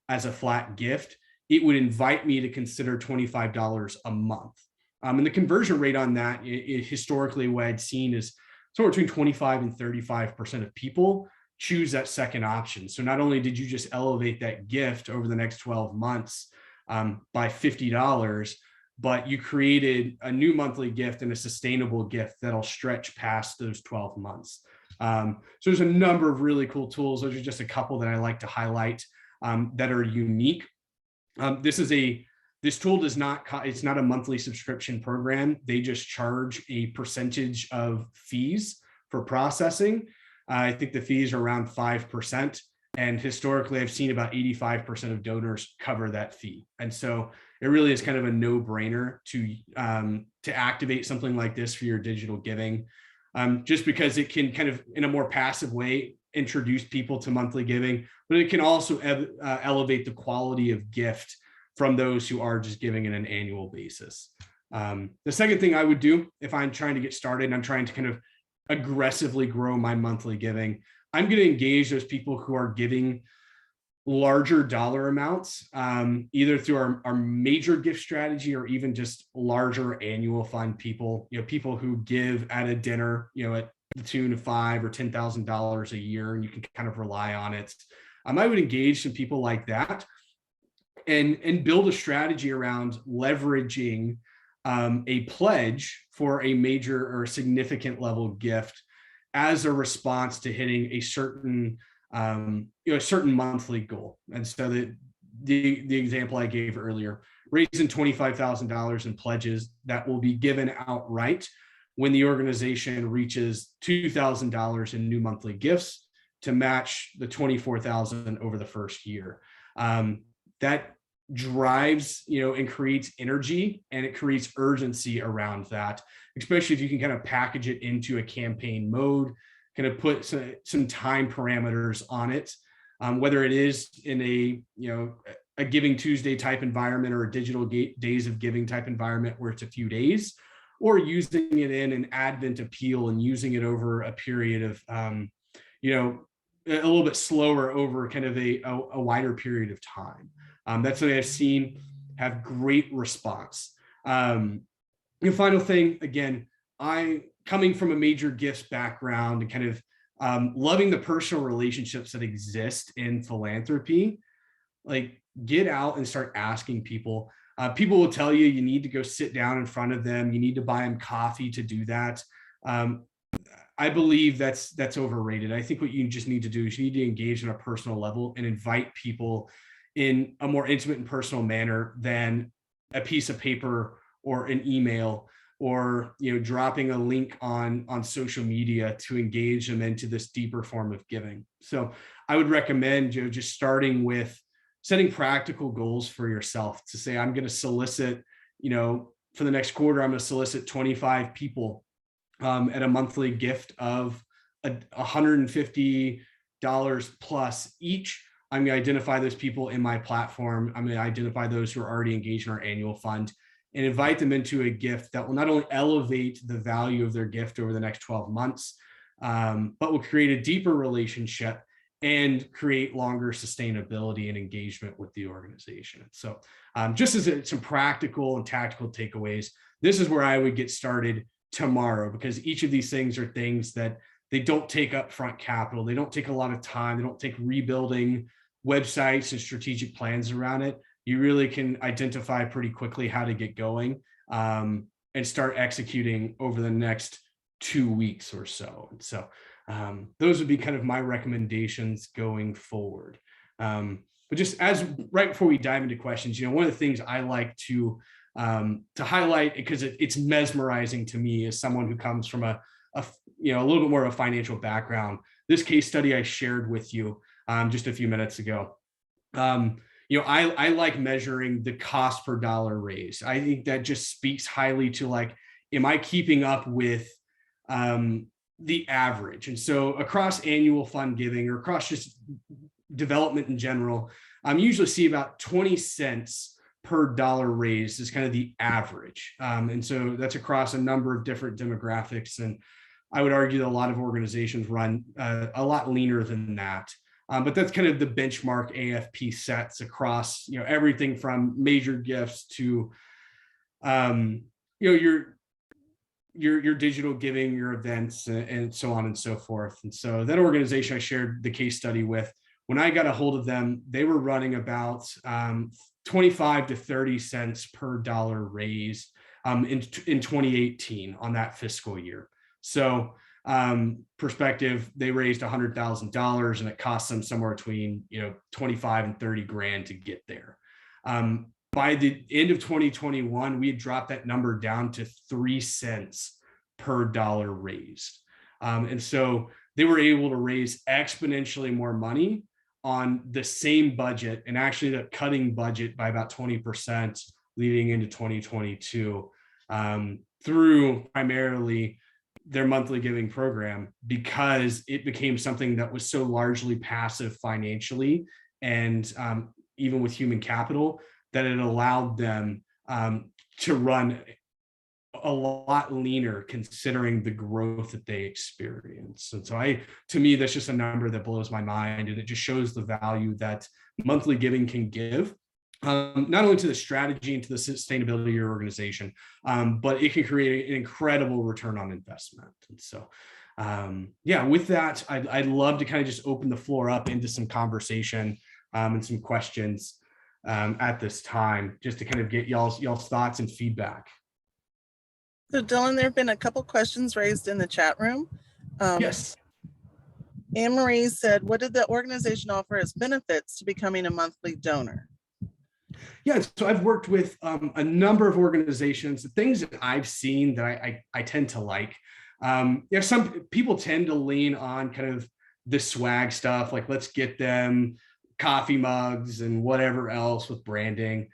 as a flat gift, it would invite me to consider $25 a month. And the conversion rate on that, historically, what I'd seen is somewhere between 25 and 35% of people choose that second option. So not only did you just elevate that gift over the next 12 months by $50, but you created a new monthly gift and a sustainable gift that'll stretch past those 12 months. So there's a number of really cool tools. Those are just a couple that I like to highlight that are unique. This tool does not, it's not a monthly subscription program. They just charge a percentage of fees for processing. I think the fees are around 5%. And historically, I've seen about 85% of donors cover that fee. And so it really is kind of a no-brainer to activate something like this for your digital giving, just because it can kind of, in a more passive way, introduce people to monthly giving, but it can also elevate the quality of gift from those who are just giving on an annual basis. The second thing I would do if I'm trying to get started and I'm trying to kind of aggressively grow my monthly giving, I'm going to engage those people who are giving larger dollar amounts, either through our major gift strategy or even just larger annual fund people, people who give at a dinner, at the tune of $5,000 or $10,000 a year, and you can kind of rely on it. I would engage some people like that and build a strategy around leveraging a pledge for a major or significant level gift as a response to hitting a certain certain monthly goal. And so the example I gave earlier, raising $25,000 in pledges that will be given outright when the organization reaches $2,000 in new monthly gifts to match the $24,000 over the first year. That drives, and creates energy, and it creates urgency around that, especially if you can kind of package it into a campaign mode, kind of put some time parameters on it, whether it is in a Giving Tuesday type environment or a digital days of giving type environment where it's a few days, or using it in an Advent appeal and using it over a period of, a little bit slower over kind of a wider period of time. That's something I've seen have great response. Final thing, again, I coming from a major gifts background and kind of loving the personal relationships that exist in philanthropy, like get out and start asking people. People will tell you need to go sit down in front of them. You need to buy them coffee to do that. I believe that's overrated. I think what you just need to do is you need to engage on a personal level and invite people in a more intimate and personal manner than a piece of paper or an email or dropping a link on social media to engage them into this deeper form of giving. So I would recommend just starting with setting practical goals for yourself to say, I'm going to solicit, for the next quarter, I'm going to solicit 25 people at a monthly gift of $150 plus each. I'm going to identify those people in my platform. I'm going to identify those who are already engaged in our annual fund and invite them into a gift that will not only elevate the value of their gift over the next 12 months, but will create a deeper relationship and create longer sustainability and engagement with the organization. So just as some practical and tactical takeaways, this is where I would get started tomorrow, because each of these things are things that they don't take upfront capital. They don't take a lot of time. They don't take rebuilding websites and strategic plans around it. You really can identify pretty quickly how to get going and start executing over the next 2 weeks or so. And so those would be kind of my recommendations going forward. But just as right before we dive into questions, one of the things I like to highlight, because it's mesmerizing to me as someone who comes from a little bit more of a financial background, this case study I shared with you just a few minutes ago. I like measuring the cost per dollar raised. I think that just speaks highly to am I keeping up with the average? And so across annual fund giving or across just development in general, I usually see about 20 cents per dollar raised is kind of the average. And so that's across a number of different demographics. And I would argue that a lot of organizations run a lot leaner than that. But that's kind of the benchmark AFP sets across, everything from major gifts to, your digital giving, your events, and so on and so forth. And so that organization I shared the case study with, when I got a hold of them, they were running about 25 to 30 cents per dollar raised in 2018 on that fiscal year. So perspective, they raised $100,000 and it cost them somewhere between 25 and 30 grand to get there. By the end of 2021, we had dropped that number down to 3 cents per dollar raised. And so they were able to raise exponentially more money on the same budget, and actually ended up cutting budget by about 20% leading into 2022 through primarily their monthly giving program, because it became something that was so largely passive financially and even with human capital, that it allowed them to run a lot leaner considering the growth that they experience. And so to me, that's just a number that blows my mind. And it just shows the value that monthly giving can give, not only to the strategy and to the sustainability of your organization, but it can create an incredible return on investment. And so, with that, I'd love to kind of just open the floor up into some conversation and some questions at this time, just to kind of get y'all's thoughts and feedback. So Dylan, there have been a couple questions raised in the chat room. Yes. Anne-Marie said, what did the organization offer as benefits to becoming a monthly donor? Yeah, so I've worked with a number of organizations. The things that I've seen that I tend to like, some people tend to lean on kind of the swag stuff, like let's get them coffee mugs and whatever else with branding.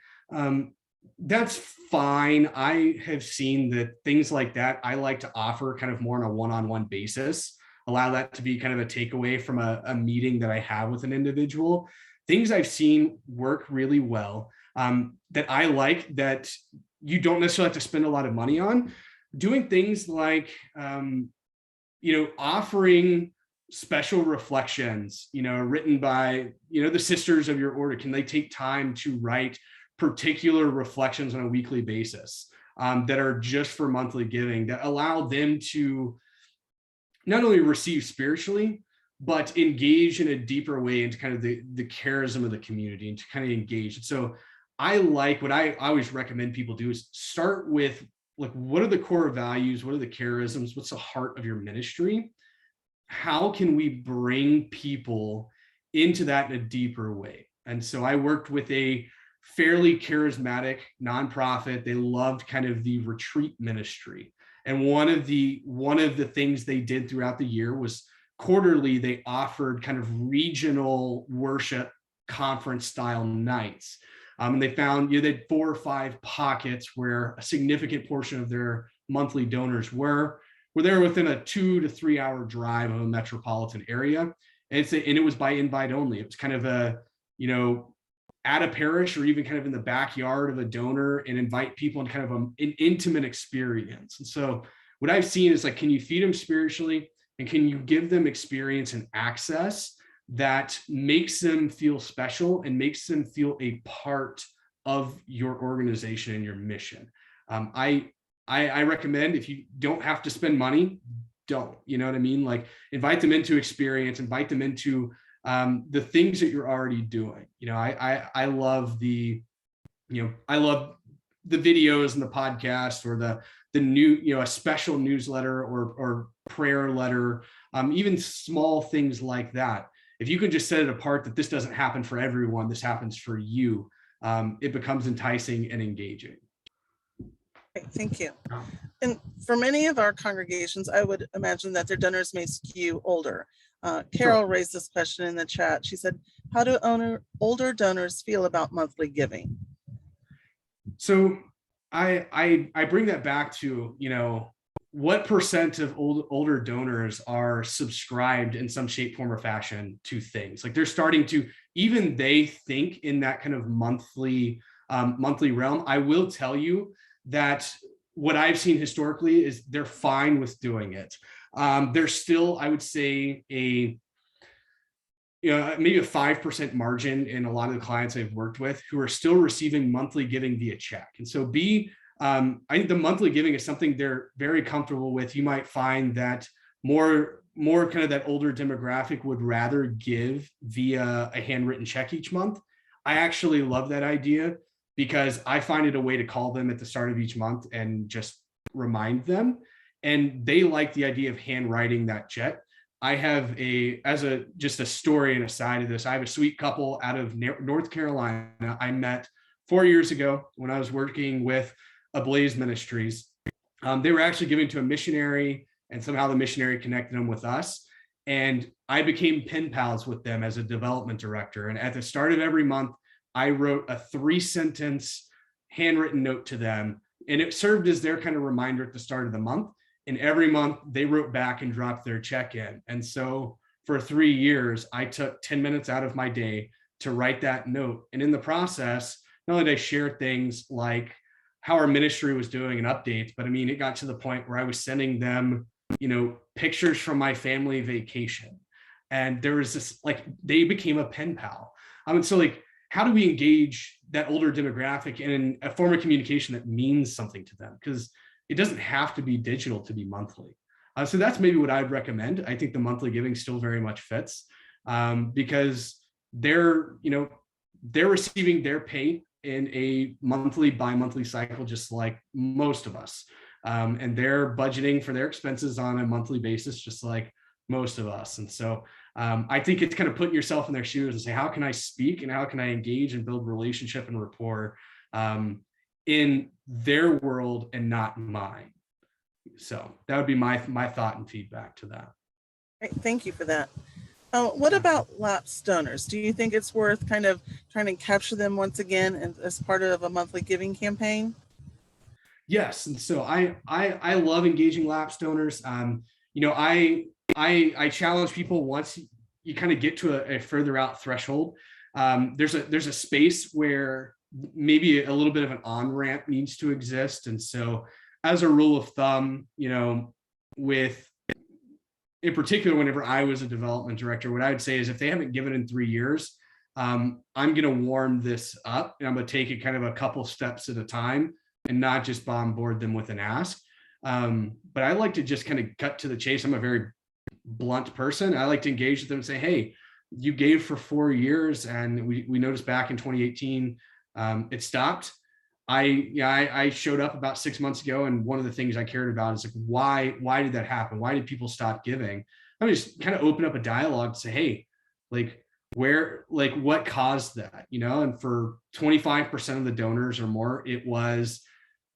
That's fine. I have seen that things like that I like to offer kind of more on a one-on-one basis, allow that to be kind of a takeaway from a meeting that I have with an individual. Things I've seen work really well that I like, that you don't necessarily have to spend a lot of money on. Doing things like, offering special reflections, written by, the sisters of your order. Can they take time to write particular reflections on a weekly basis that are just for monthly giving, that allow them to not only receive spiritually, but engage in a deeper way into kind of the charism of the community and to kind of engage. And so I like, what I always recommend people do is start with, like, what are the core values? What are the charisms? What's the heart of your ministry? How can we bring people into that in a deeper way? And so I worked with a fairly charismatic nonprofit. They loved kind of the retreat ministry. And one of the things they did throughout the year was quarterly, they offered kind of regional worship conference style nights. And they found, they had 4 or 5 pockets where a significant portion of their monthly donors were there within a 2 to 3 hour drive of a metropolitan area. And it was by invite only. It was kind of a, at a parish or even kind of in the backyard of a donor, and invite people in kind of an intimate experience. And so what I've seen is, like, can you feed them spiritually, and can you give them experience and access that makes them feel special and makes them feel a part of your organization and your mission? I recommend, if you don't have to spend money, don't, you know what I mean? Like, invite them into experience, invite them into the things that you're already doing. I love I love the videos and the podcast, or the new, a special newsletter or prayer letter, even small things like that. If you can just set it apart that this doesn't happen for everyone, this happens for you, it becomes enticing and engaging. Thank you. And for many of our congregations, I would imagine that their donors may skew older. Carol raised this question in the chat. She said, how do older donors feel about monthly giving? So I bring that back to, what percent of older donors are subscribed in some shape, form, or fashion to things. Like, they're starting to, even they think in that kind of monthly realm. I will tell you that what I've seen historically is they're fine with doing it. There's still, I would say, a maybe a 5% margin in a lot of the clients I've worked with who are still receiving monthly giving via check. And so I think the monthly giving is something they're very comfortable with. You might find that more kind of that older demographic would rather give via a handwritten check each month. I actually love that idea because I find it a way to call them at the start of each month and just remind them. And they like the idea of handwriting that check. I have just a story and a side of this. I have a sweet couple out of North Carolina I met 4 years ago when I was working with Ablaze Ministries. They were actually giving to a missionary, and somehow the missionary connected them with us. And I became pen pals with them as a development director. And at the start of every month, I wrote a 3-sentence handwritten note to them. And it served as their kind of reminder at the start of the month. And every month they wrote back and dropped their check in. And so for 3 years, I took 10 minutes out of my day to write that note. And in the process, not only did I share things like how our ministry was doing and updates, but I mean, it got to the point where I was sending them, pictures from my family vacation. And there was this, like, they became a pen pal. So like, how do we engage that older demographic in a form of communication that means something to them? Because it doesn't have to be digital to be monthly. So that's maybe what I'd recommend. I think the monthly giving still very much fits because they're receiving their pay in a monthly, bi-monthly cycle, just like most of us. And they're budgeting for their expenses on a monthly basis, just like most of us. And so I think it's kind of putting yourself in their shoes and say, how can I speak and how can I engage and build relationship and rapport in their world and not mine? So that would be my thought and feedback to that. Great, thank you for that. What about lapsed donors? Do you think it's worth kind of trying to capture them once again as part of a monthly giving campaign? Yes, and so I love engaging lapsed donors. I challenge people once you kind of get to a further out threshold. There's a space where maybe a little bit of an on-ramp needs to exist. And so as a rule of thumb, in particular, whenever I was a development director, what I would say is if they haven't given in 3 years, I'm going to warm this up and I'm going to take it kind of a couple steps at a time and not just bombard them with an ask. But I like to just kind of cut to the chase. I'm a very blunt person. I like to engage with them and say, hey, you gave for 4 years and we noticed back in 2018, it stopped. I showed up about 6 months ago, and one of the things I cared about is like, why did that happen? Why did people stop giving? I just kind of open up a dialogue to say, hey, what caused that? And for 25% of the donors or more, it was,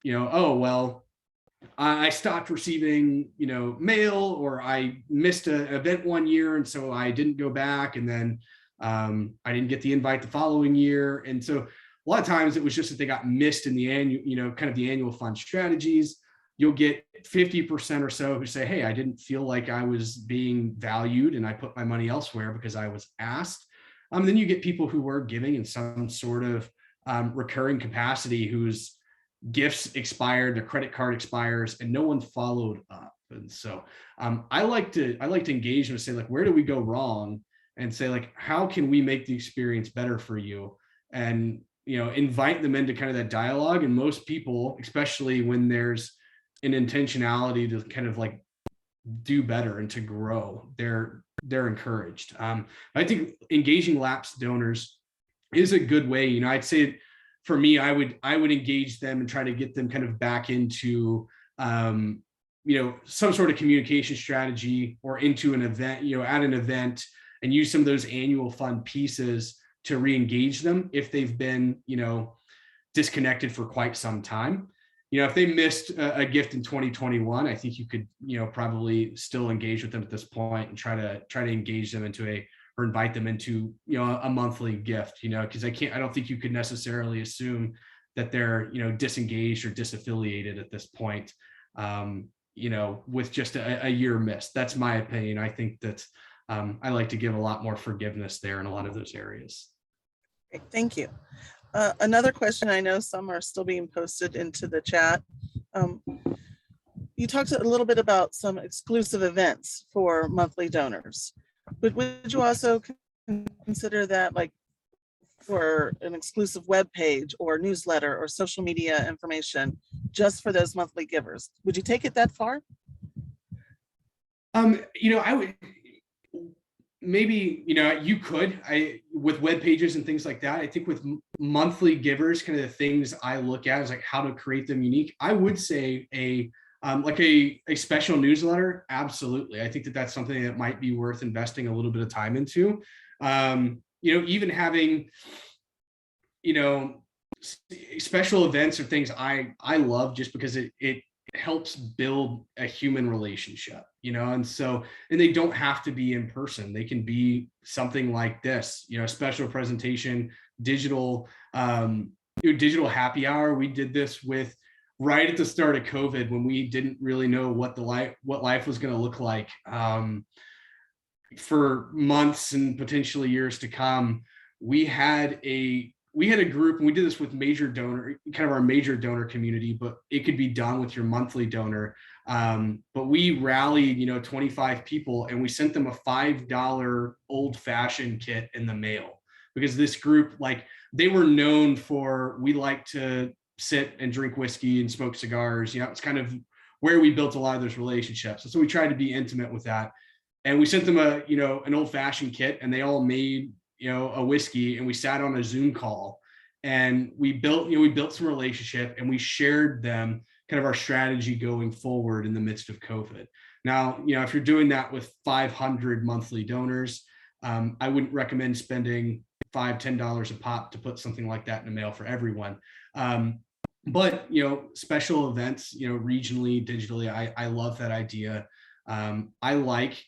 oh, well, I stopped receiving, mail, or I missed an event 1 year, and so I didn't go back, and then I didn't get the invite the following year. And so a lot of times it was just that they got missed in the annual, kind of the annual fund strategies. You'll get 50% or so who say, hey, I didn't feel like I was being valued and I put my money elsewhere because I was asked. Then you get people who were giving in some sort of recurring capacity whose gifts expired, their credit card expires, and no one followed up. And so I like to engage them and say, like, where do we go wrong? And say, like, how can we make the experience better for you? And invite them into kind of that dialogue. And most people, especially when there's an intentionality to kind of like do better and to grow, they're encouraged. I think engaging lapsed donors is a good way. I'd say for me, I would engage them and try to get them kind of back into some sort of communication strategy or into an event, at an event, and use some of those annual fund pieces to re-engage them if they've been, disconnected for quite some time. If they missed a gift in 2021, I think you could, probably still engage with them at this point and try to engage them or invite them into, a monthly gift, because I don't think you could necessarily assume that they're, disengaged or disaffiliated at this point, with just a year missed. That's my opinion. I think that I like to give a lot more forgiveness there in a lot of those areas. Great, thank you. Another question, I know some are still being posted into the chat. You talked a little bit about some exclusive events for monthly donors, but would you also consider that like for an exclusive web page or newsletter or social media information just for those monthly givers? Would you take it that far? I would maybe, you could, with web pages and things like that. I think with monthly givers, kind of the things I look at is like how to create them unique. I would say a special newsletter. Absolutely. I think that that's something that might be worth investing a little bit of time into. Even having, special events or things I love just because it helps build a human relationship, and they don't have to be in person. They can be something like this, a special presentation, digital, digital happy hour. We did this with right at the start of COVID when we didn't really know what life was going to look like for months and potentially years to come. We had a group, and we did this with our major donor community, but it could be done with your monthly donor. But we rallied, 25 people, and we sent them a $5 old-fashioned kit in the mail, because this group, they were known for, we like to sit and drink whiskey and smoke cigars. It's kind of where we built a lot of those relationships. And so we tried to be intimate with that. And we sent them an old-fashioned kit, and they all made a whiskey, and we sat on a Zoom call, and we built some relationship, and we shared them kind of our strategy going forward in the midst of COVID. Now, if you're doing that with 500 monthly donors, I wouldn't recommend spending $5, $10 a pop to put something like that in the mail for everyone. But special events, regionally, digitally, I love that idea. I like,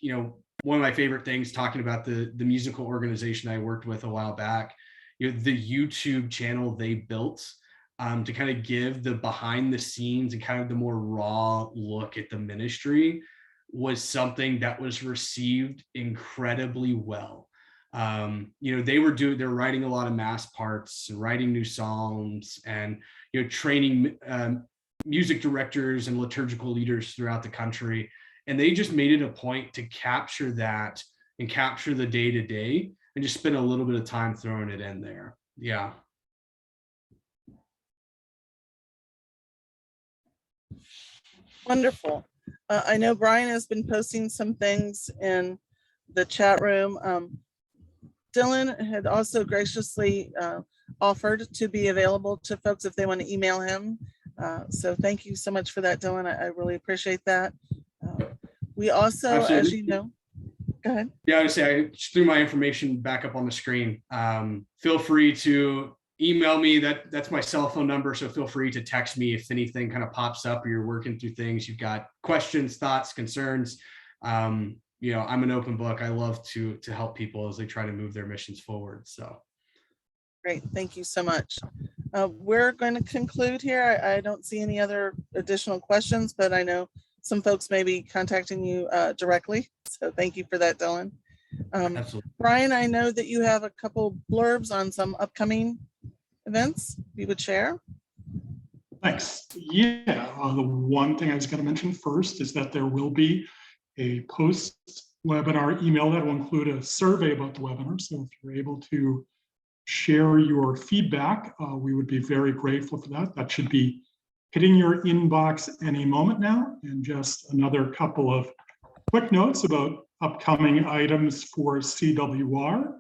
one of my favorite things, talking about the musical organization I worked with a while back, the YouTube channel they built to kind of give the behind the scenes and kind of the more raw look at the ministry was something that was received incredibly well. They're writing a lot of mass parts and writing new songs, and training music directors and liturgical leaders throughout the country. And they just made it a point to capture that and capture the day-to-day and just spend a little bit of time throwing it in there. Yeah. Wonderful. I know Brian has been posting some things in the chat room. Dylan had also graciously offered to be available to folks if they want to email him. So thank you so much for that, Dylan. I really appreciate that. We also, Absolutely. as you know, go ahead. Yeah, I would say I just threw my information back up on the screen. Feel free to email me. That's my cell phone number. So feel free to text me if anything kind of pops up or you're working through things. You've got questions, thoughts, concerns. I'm an open book. I love to help people as they try to move their missions forward. So great. Thank you so much. We're going to conclude here. I don't see any other additional questions, but I know some folks may be contacting you directly. So thank you for that, Dylan. absolutely. Brian, I know that you have a couple blurbs on some upcoming events you would share. Thanks. Yeah, the one thing I was going to mention first is that there will be a post-webinar email that will include a survey about the webinar. So if you're able to share your feedback, we would be very grateful for that. That should be hitting your inbox any moment now. And just another couple of quick notes about upcoming items for CWR,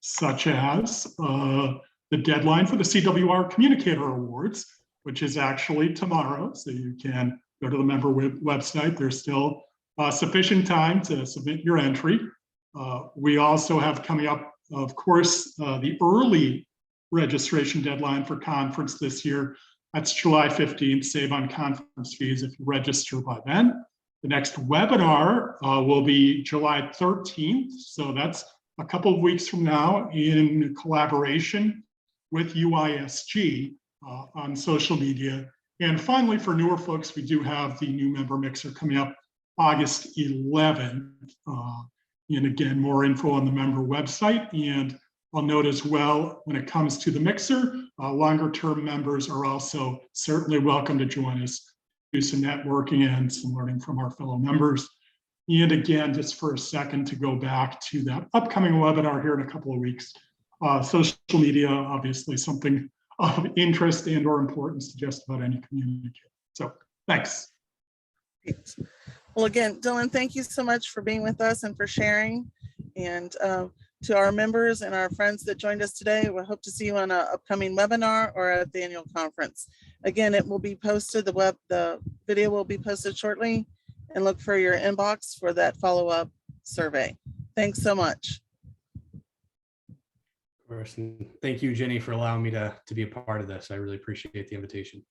such as the deadline for the CWR Communicator Awards, which is actually tomorrow. So you can go to the member website. There's still sufficient time to submit your entry. We also have coming up, of course, the early registration deadline for conference this year. That's July 15th, save on conference fees if you register by then. The next webinar will be July 13th. So that's a couple of weeks from now in collaboration with UISG on social media. And finally, for newer folks, we do have the new member mixer coming up August 11th. And again, more info on the member website. And I'll note as well, when it comes to the mixer, longer term members are also certainly welcome to join us, do some networking and some learning from our fellow members. And again, just for a second to go back to that upcoming webinar here in a couple of weeks. Social media, obviously something of interest and or importance to just about any community. So thanks. Great. Well, again, Dylan, thank you so much for being with us and for sharing. And to our members and our friends that joined us today, we hope to see you on an upcoming webinar or at the annual conference. Again, it will be posted, the video will be posted shortly, and look for your inbox for that follow-up survey. Thanks so much. Of course, and thank you, Jenny, for allowing me to be a part of this. I really appreciate the invitation.